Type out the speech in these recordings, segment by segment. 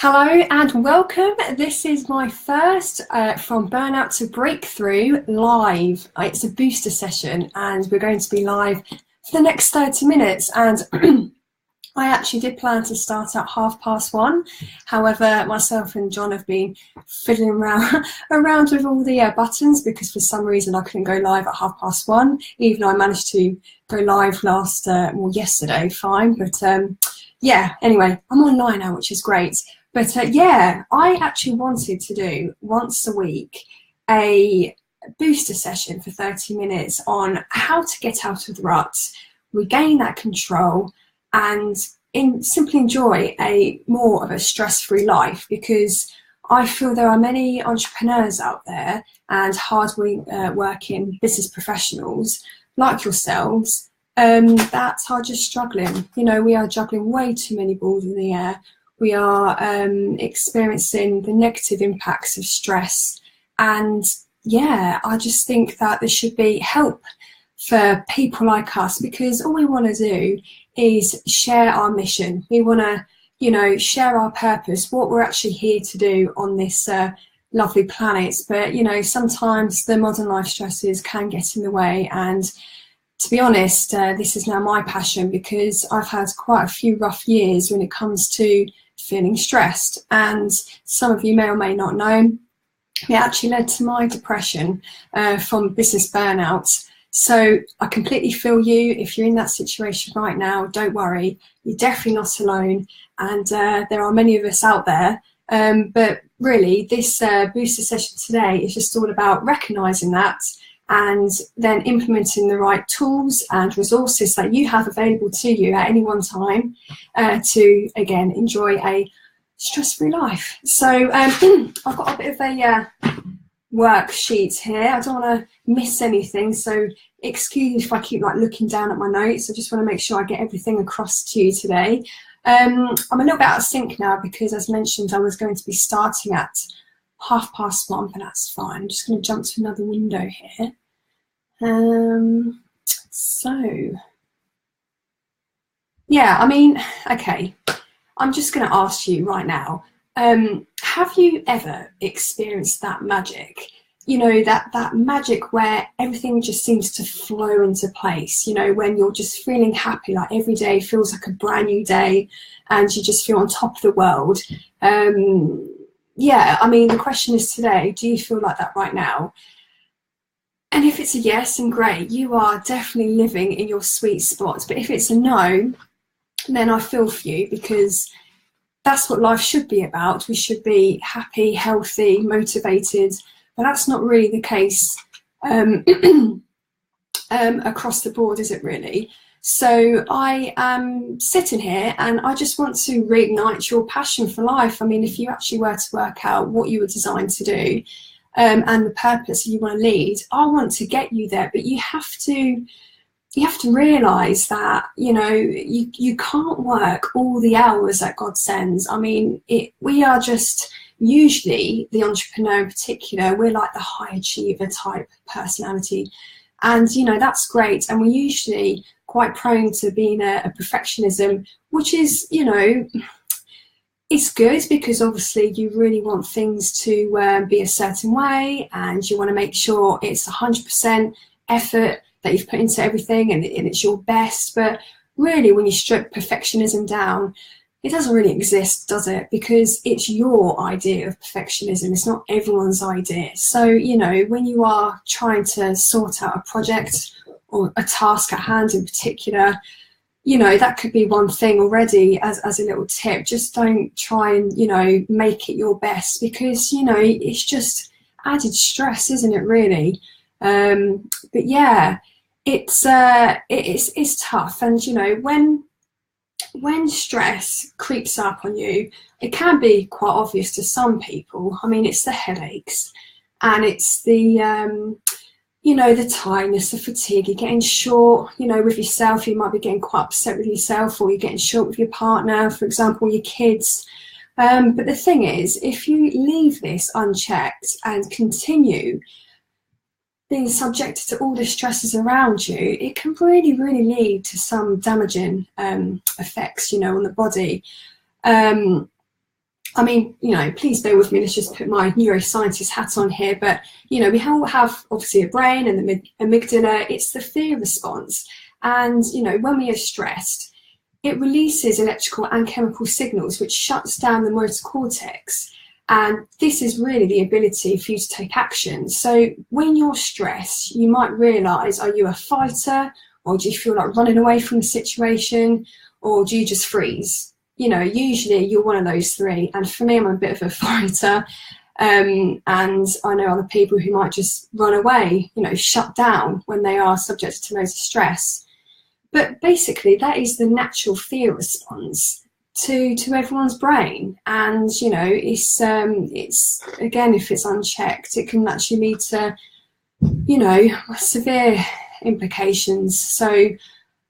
Hello and welcome. This is my first From Burnout to Breakthrough live. It's a booster session and we're going to be live for the next 30 minutes. And I actually did plan to start at 1:30. However, myself and John have been fiddling around with all the buttons because for some reason I couldn't go live at 1:30. Even though I managed to go live yesterday, fine. But yeah, anyway, I'm online now, which is great. But yeah, I actually wanted to do once a week a booster session for 30 minutes on how to get out of the rut, regain that control, and simply enjoy more of a stress-free life, because I feel there are many entrepreneurs out there and hard-working business professionals like yourselves that are just struggling. You know, we are juggling way too many balls in the air. We are experiencing the negative impacts of stress. And yeah, I just think that there should be help for people like us, because all we want to do is share our mission. We want to, you know, share our purpose, what we're actually here to do on this lovely planet. But, you know, sometimes the modern life stresses can get in the way. And to be honest, this is now my passion, because I've had quite a few rough years when it comes to feeling stressed. And some of you may or may not know, it actually led to my depression from business burnout. So I completely feel you. If you're in that situation right now, don't worry, you're definitely not alone. And there are many of us out there. But really, this booster session today is just all about recognizing that and then implementing the right tools and resources that you have available to you at any one time to, again, enjoy a stress-free life. So I've got a bit of a worksheet here. I don't want to miss anything, so excuse me if I keep looking down at my notes. I just want to make sure I get everything across to you today. I'm a little bit out of sync now because, as mentioned, I was going to be starting at 1:30, but that's fine. I'm just going to jump to another window here. So yeah, I mean, okay, I'm just going to ask you right now, have you ever experienced that magic? You know, that magic where everything just seems to flow into place, you know, when you're just feeling happy, like every day feels like a brand new day and you just feel on top of the world. Yeah, I mean, the question is today, do you feel like that right now? And if it's a yes, then great, you are definitely living in your sweet spot. But if it's a no, then I feel for you, because that's what life should be about. We should be happy, healthy, motivated, but that's not really the case across the board, is it really? So I am sitting here and I just want to reignite your passion for life. I mean, if you actually were to work out what you were designed to do and the purpose you want to lead, I want to get you there. But you have to realize that, you know, you can't work all the hours that God sends. I mean, we are just, usually the entrepreneur in particular, we're like the high achiever type personality. And, you know, that's great. And we're usually quite prone to being a perfectionism, which is, you know, it's good, because obviously you really want things to be a certain way and you want to make sure it's 100% effort that you've put into everything and it's your best. But really, when you strip perfectionism down, it doesn't really exist, does it? Because it's your idea of perfectionism. It's not everyone's idea. So, you know, when you are trying to sort out a project or a task at hand in particular, you know, that could be one thing already as a little tip. Just don't try and, you know, make it your best, because, you know, it's just added stress, isn't it, really? But yeah, it's tough. And, you know, when stress creeps up on you, it can be quite obvious to some people. I mean, it's the headaches and it's the, you know, the tiredness, the fatigue. You're getting short, you know, with yourself. You might be getting quite upset with yourself, or you're getting short with your partner, for example, your kids. But the thing is, if you leave this unchecked and continue being subjected to all the stresses around you, it can really, really lead to some damaging effects, you know, on the body. I mean, you know, please bear with me, let's just put my neuroscientist hat on here, but, you know, we all have obviously a brain and the amygdala. It's the fear response. And, you know, when we are stressed, it releases electrical and chemical signals, which shuts down the motor cortex. And this is really the ability for you to take action. So when you're stressed, you might realise, are you a fighter, or do you feel like running away from the situation, or do you just freeze? You know, usually you're one of those three. And for me, I'm a bit of a fighter. And I know other people who might just run away, you know, shut down when they are subjected to loads of stress. But basically, that is the natural fear response to everyone's brain. And, you know, it's again, if it's unchecked, it can actually lead to, you know, severe implications. So,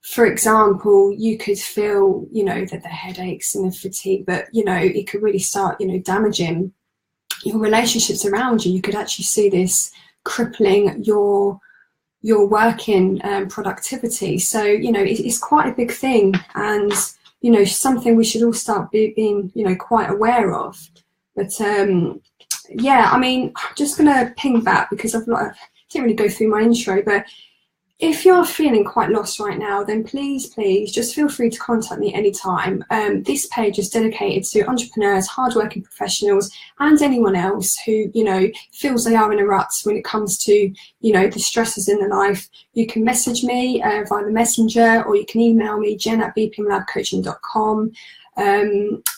for example, you could feel, you know, that the headaches and the fatigue, but, you know, it could really start, you know, damaging your relationships around you. You could actually see this crippling your working productivity. So, you know, it's quite a big thing, and, you know, something we should all start being, you know, quite aware of. But yeah, I mean, I'm just going to ping back because I didn't really go through my intro, but if you're feeling quite lost right now, then please just feel free to contact me anytime. This page is dedicated to entrepreneurs, hardworking professionals, and anyone else who, you know, feels they are in a rut when it comes to, you know, the stresses in their life. You can message me via the messenger, or you can email me, jen@bpmlabcoaching.com.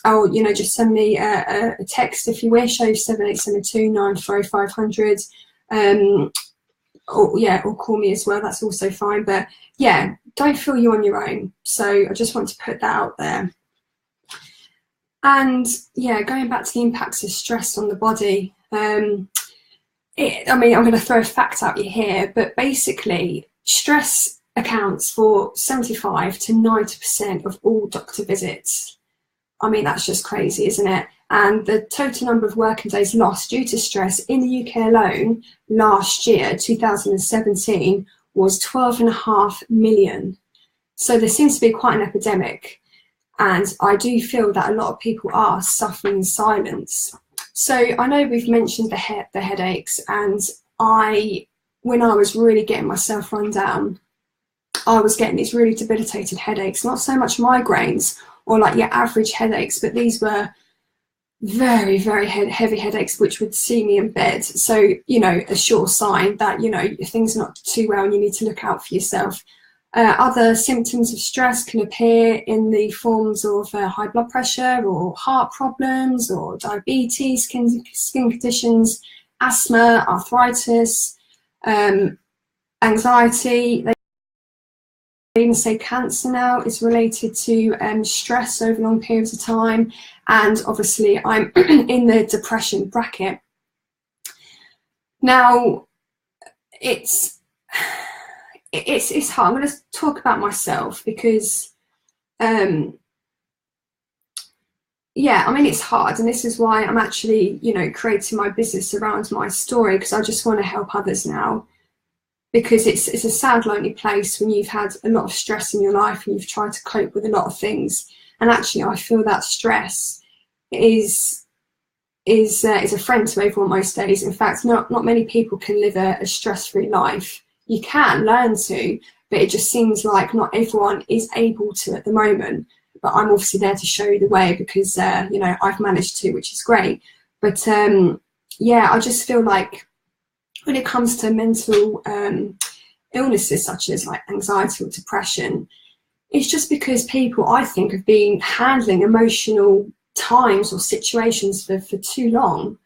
Or, you know, just send me a text if you wish, 07872 94500. Or call me as well, that's also fine. But yeah, don't feel you're on your own. So I just want to put that out there. And yeah, going back to the impacts of stress on the body, I mean, I'm going to throw a fact out here, but basically stress accounts for 75 to 90% of all doctor visits. I mean, that's just crazy, isn't it? And the total number of working days lost due to stress in the UK alone last year, 2017, was 12.5 million. So there seems to be quite an epidemic. And I do feel that a lot of people are suffering in silence. So I know we've mentioned the headaches, and when I was really getting myself run down, I was getting these really debilitated headaches, not so much migraines or like your average headaches, but these were very, very heavy headaches, which would see me in bed. So, you know, a sure sign that, you know, things are not too well and you need to look out for yourself. Other symptoms of stress can appear in the forms of high blood pressure or heart problems or diabetes, skin conditions, asthma, arthritis, anxiety. They even say cancer now is related to stress over long periods of time. And obviously I'm in the depression bracket. Now, it's hard. I'm going to talk about myself because, yeah, I mean, it's hard. And this is why I'm actually, you know, creating my business around my story, because I just want to help others now. Because it's a sad, lonely place when you've had a lot of stress in your life and you've tried to cope with a lot of things. And actually, I feel that stress is a friend to everyone most days. In fact, not many people can live a stress-free life. You can learn to, but it just seems like not everyone is able to at the moment. But I'm obviously there to show you the way because, you know, I've managed to, which is great. But yeah, I just feel like when it comes to mental illnesses such as like anxiety or depression, it's just because people, I think, have been handling emotional times or situations for too long,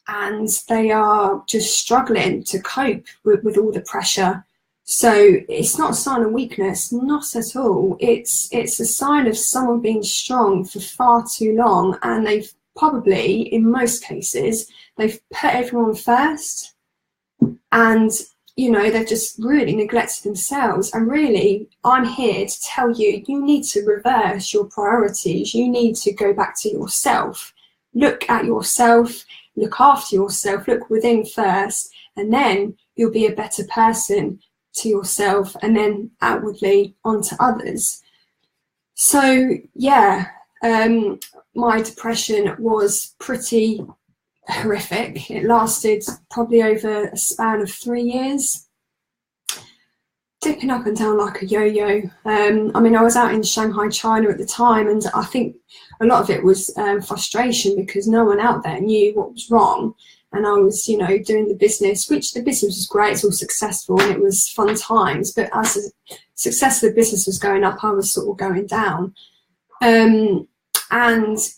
and they are just struggling to cope with all the pressure. So it's not a sign of weakness, not at all. It's a sign of someone being strong for far too long, and they've probably, in most cases, they've put everyone first. And, you know, they've just really neglected themselves. And really, I'm here to tell you, you need to reverse your priorities. You need to go back to yourself. Look at yourself, look after yourself, look within first, and then you'll be a better person to yourself and then outwardly onto others. So, yeah, my depression was pretty horrific. It lasted probably over a span of 3 years, dipping up and down like a yo-yo. I mean, I was out in Shanghai, China at the time, and I think a lot of it was frustration because no one out there knew what was wrong. And I was, you know, doing the business, which the business was great, it's all successful and it was fun times. But as the success of the business was going up, I was sort of going down. And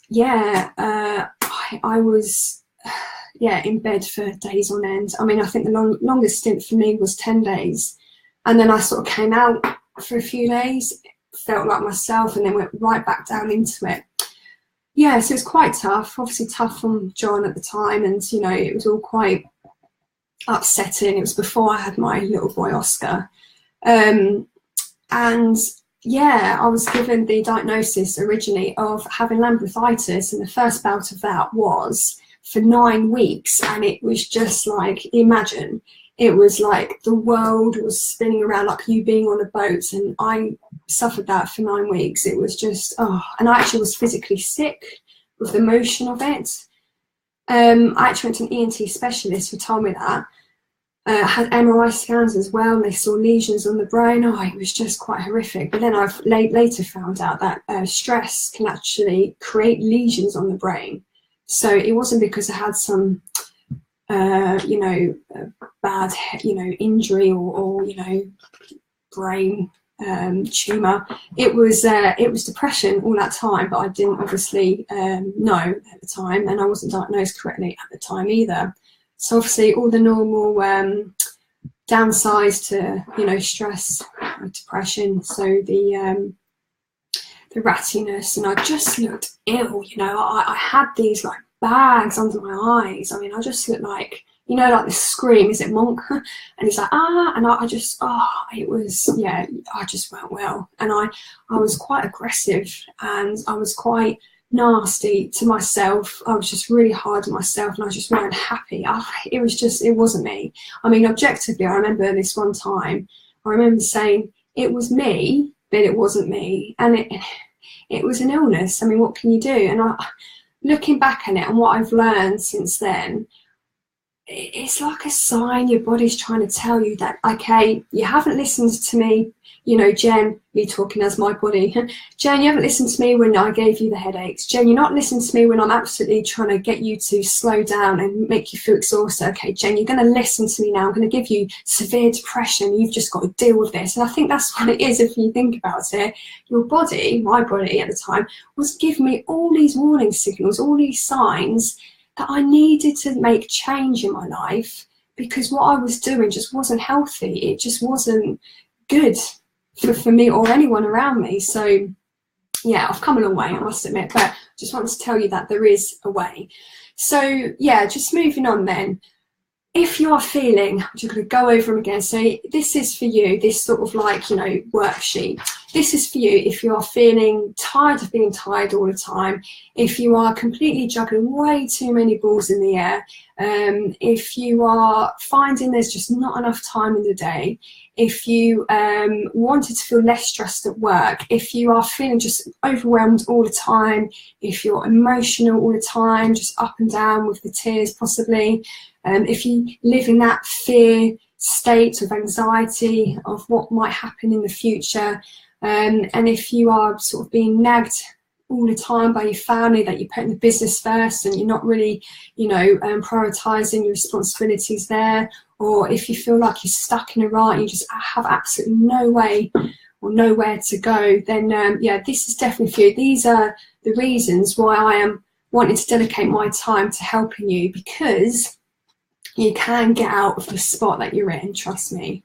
yeah, I was in bed for days on end. I mean, I think the longest stint for me was 10 days. And then I sort of came out for a few days, felt like myself, and then went right back down into it. Yeah, so it was quite tough, obviously tough from John at the time, and, you know, it was all quite upsetting. It was before I had my little boy, Oscar. And yeah, I was given the diagnosis originally of having lambrethitis, and the first bout of that was for 9 weeks, and it was just like, imagine, it was like the world was spinning around like you being on a boat, and I suffered that for 9 weeks. It was just, and I actually was physically sick with the motion of it. I actually went to an ENT specialist who told me that. Had MRI scans as well, and they saw lesions on the brain. It was just quite horrific. But then I've later found out that stress can actually create lesions on the brain. So it wasn't because I had some bad, injury or brain tumor. It was depression all that time, but I didn't obviously know at the time, and I wasn't diagnosed correctly at the time either. So obviously all the normal downsides to stress, depression. So the rattiness, and I just looked ill. I had these like bags under my eyes. I mean, I just looked like, like the Scream, is it Monk? And he's like, and I just, it was, I just weren't well. And I was quite aggressive, and I was quite nasty to myself. I was just really hard on myself, and I just weren't happy. It wasn't me. I mean, objectively, I remember this one time, I remember saying it was me, but it wasn't me. And it was an illness. I mean, what can you do? And looking back on it and what I've learned since then, it's like a sign your body's trying to tell you that, okay, you haven't listened to me, Jen, me talking as my body. Jen, you haven't listened to me when I gave you the headaches. Jen, you're not listening to me when I'm absolutely trying to get you to slow down and make you feel exhausted. Okay, Jen, you're going to listen to me now. I'm going to give you severe depression. You've just got to deal with this. And I think that's what it is if you think about it. Your body, my body at the time, was giving me all these warning signals, all these signs that I needed to make change in my life, because what I was doing just wasn't healthy. It just wasn't good for me or anyone around me. So yeah, I've come a long way, I must admit, but I just wanted to tell you that there is a way. So yeah, just moving on then. If you are feeling, I'm just going to go over them again. So this is for you, this sort of like, worksheet. This is for you if you are feeling tired of being tired all the time, if you are completely juggling way too many balls in the air, if you are finding there's just not enough time in the day, if you wanted to feel less stressed at work, if you are feeling just overwhelmed all the time, if you're emotional all the time, just up and down with the tears possibly, if you live in that fear state of anxiety of what might happen in the future, and if you are sort of being nagged all the time by your family that you're putting the business first and you're not really, prioritizing your responsibilities there, or if you feel like you're stuck in a rut and you just have absolutely no way or nowhere to go, then this is definitely for you. These are the reasons why I am wanting to dedicate my time to helping you, because you can get out of the spot that you're in, trust me.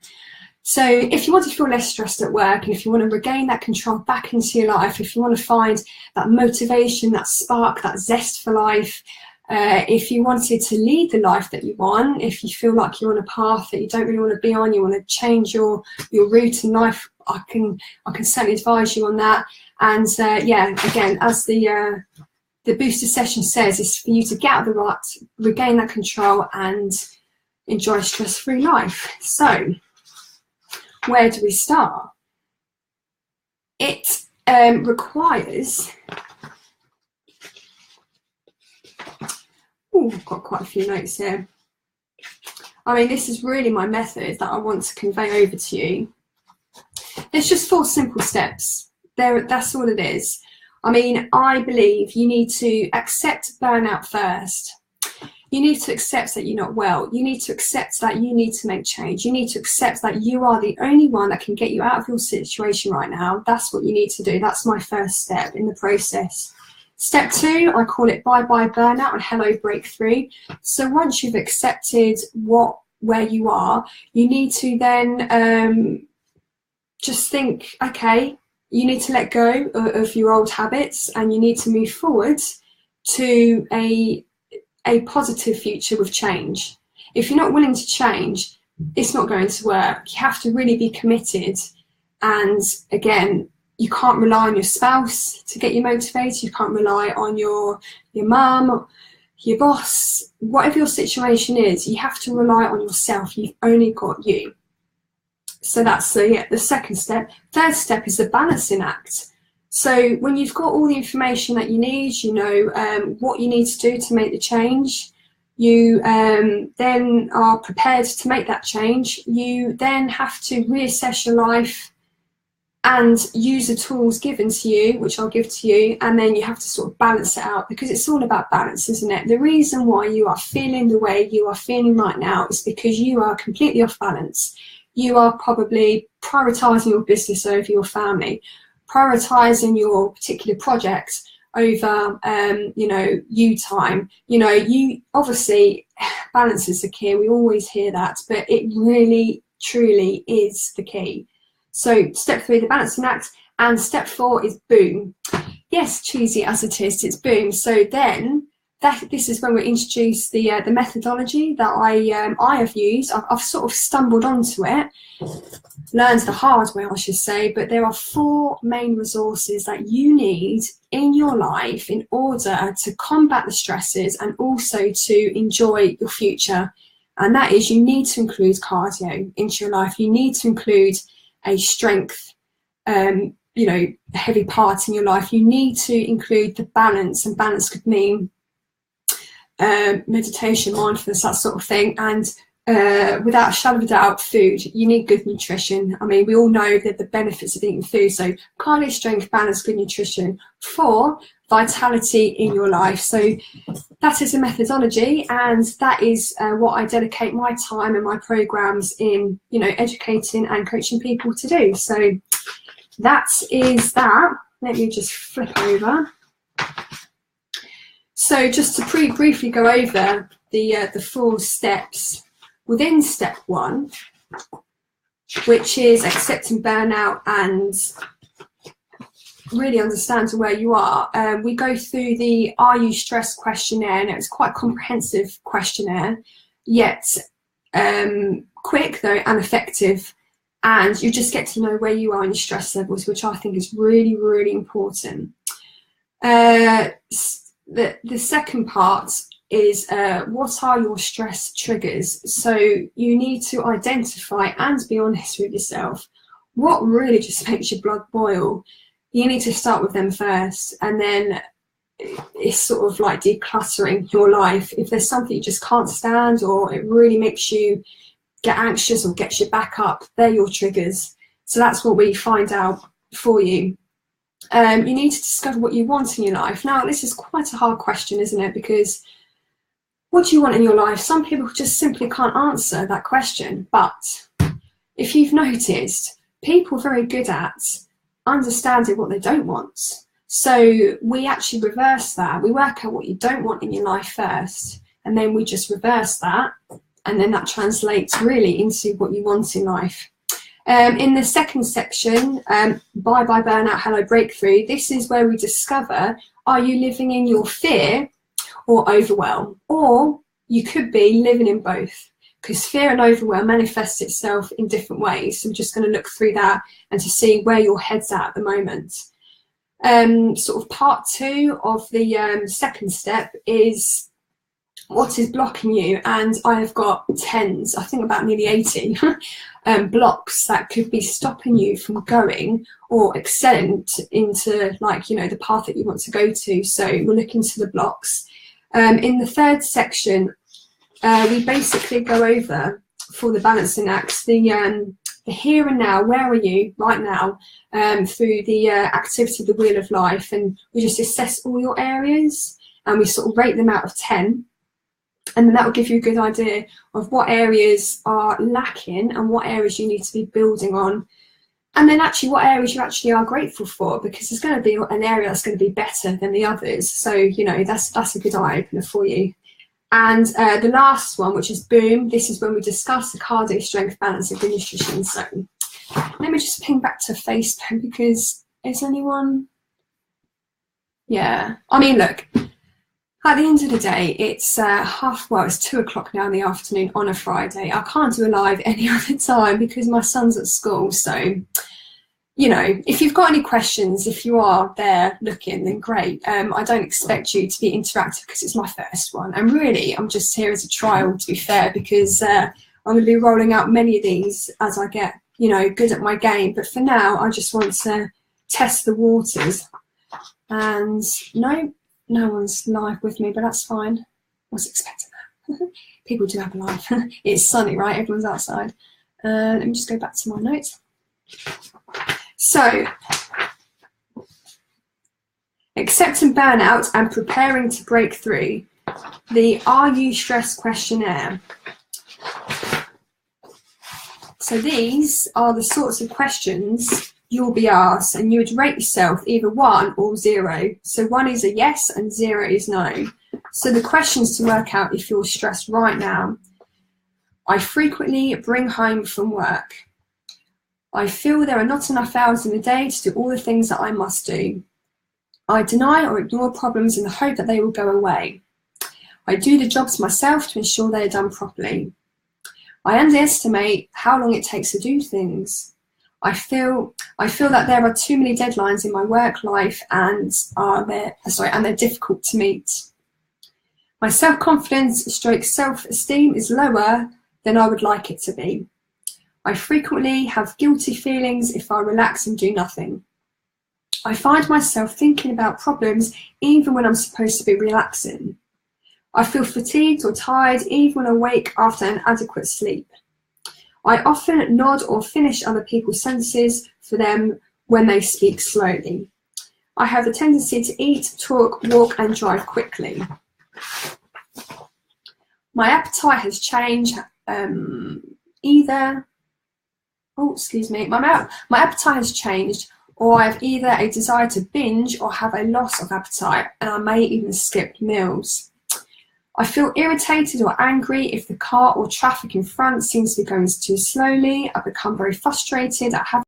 So if you want to feel less stressed at work, and if you want to regain that control back into your life, if you want to find that motivation, that spark, that zest for life, if you wanted to lead the life that you want, if you feel like you're on a path that you don't really want to be on, you want to change your route in life, I can certainly advise you on that. And again, as the booster session says, is for you to get out of the rut, regain that control, and enjoy a stress-free life. So where do we start? It requires Oh, I've got quite a few notes here. I mean, this is really my method that I want to convey over to you. There's just 4 simple steps. That's all it is. I mean, I believe you need to accept burnout first. You need to accept that you're not well. You need to accept that you need to make change. You need to accept that you are the only one that can get you out of your situation right now. That's what you need to do. That's my first step in the process. Step 2, I call it bye-bye burnout and hello breakthrough. So once you've accepted where you are, you need to then just think, okay, you need to let go of your old habits, and you need to move forward to a positive future with change. If you're not willing to change, it's not going to work. You have to really be committed. And again, you can't rely on your spouse to get you motivated. You can't rely on your mum, your boss, whatever your situation is. You have to rely on yourself. You've only got you. So that's the second step. Third step is the balancing act. So when you've got all the information that you need, you know what you need to do to make the change, you then are prepared to make that change. You then have to reassess your life and use the tools given to you, which I'll give to you, and then you have to sort of balance it out, because it's all about balance, isn't it? The reason why you are feeling the way you are feeling right now is because you are completely off balance. You are probably prioritising your business over your family, prioritising your particular project over, you time. You obviously, balance is the key. We always hear that, but it really, truly is the key. So step 3, the balancing act, and step 4 is boom. Yes, cheesy as it is, it's boom. So then this is when we introduce the methodology that I have used. I've sort of stumbled onto it, learned the hard way, I should say, but there are 4 main resources that you need in your life in order to combat the stresses and also to enjoy your future. And that is, you need to include cardio into your life. You need to include a strength, heavy part in your life. You need to include the balance, and balance could mean meditation, mindfulness, that sort of thing. And without a shadow of a doubt, food. You need good nutrition. I mean, we all know that the benefits of eating food. So cardio, strength, balance, good nutrition. 4, vitality in your life. So that is a methodology, and that is what I dedicate my time and my programs in, educating and coaching people to do. So that is that. Let me just flip over. So just to briefly go over the 4 steps within step 1, which is accepting burnout and really understanding where you are. We go through the Are You Stressed questionnaire, and it's quite a comprehensive questionnaire, yet quick though and effective. And you just get to know where you are in your stress levels, which I think is really, really important. The second part is what are your stress triggers? So you need to identify and be honest with yourself. What really just makes your blood boil? You need to start with them first, and then it's sort of like decluttering your life. If there's something you just can't stand, or it really makes you get anxious or gets you back up, they're your triggers. So that's what we find out for you. You need to discover what you want in your life. Now, this is quite a hard question, isn't it? Because what do you want in your life? Some people just simply can't answer that question. But if you've noticed, people are very good at understanding what they don't want. So we actually reverse that. We work out what you don't want in your life first, and then we just reverse that, and then that translates really into what you want in life. In the second section, Bye-Bye Burnout, Hello Breakthrough, this is where we discover, are you living in your fear or overwhelm? Or you could be living in both, because fear and overwhelm manifests itself in different ways. So I'm just going to look through that and to see where your head's at the moment. Sort of part 2 of the second step is what is blocking you, and I have got tens, I think about nearly 80 blocks that could be stopping you from going or excelling into, like, the path that you want to go to. So we'll look into the blocks. In the third section, we basically go over, for the balancing acts, the here and now. Where are you right now, through the activity of the Wheel of Life, and we just assess all your areas and we sort of rate them out of 10, and then that will give you a good idea of what areas are lacking and what areas you need to be building on, and then actually what areas you actually are grateful for, because there's going to be an area that's going to be better than the others. So, you know, that's a good eye opener for you. And the last one, which is boom, this is when we discuss the cardio strength balance and nutrition. So let me just ping back to Facebook, because is anyone? Yeah, I mean, look, at the end of the day, it's it's 2 o'clock now in the afternoon on a Friday. I can't do a live any other time because my son's at school. So, you know, if you've got any questions, if you are there looking, then great. I don't expect you to be interactive because it's my first one. And really, I'm just here as a trial, to be fair, because I'm going to be rolling out many of these as I get, you know, good at my game. But for now, I just want to test the waters. And no one's live with me, but that's fine. I was expecting that. People do have a live. It's sunny, right? Everyone's outside. Let me just go back to my notes. So, accepting burnout and preparing to break through. The Are You Stressed questionnaire. So these are the sorts of questions you'll be asked, and you would rate yourself either 1 or 0. So 1 is a yes and 0 is no. So the questions to work out if you're stressed right now. I frequently bring home from work. I feel there are not enough hours in the day to do all the things that I must do. I deny or ignore problems in the hope that they will go away. I do the jobs myself to ensure they are done properly. I underestimate how long it takes to do things. I feel that there are too many deadlines in my work life and they're difficult to meet. My self-confidence / self-esteem is lower than I would like it to be. I frequently have guilty feelings if I relax and do nothing. I find myself thinking about problems even when I'm supposed to be relaxing. I feel fatigued or tired even when I wake after an adequate sleep. I often nod or finish other people's sentences for them when they speak slowly. I have a tendency to eat, talk, walk and drive quickly. My appetite has changed my appetite has changed, or I have either a desire to binge or have a loss of appetite, and I may even skip meals. I feel irritated or angry if the car or traffic in front seems to be going too slowly. I become very frustrated at having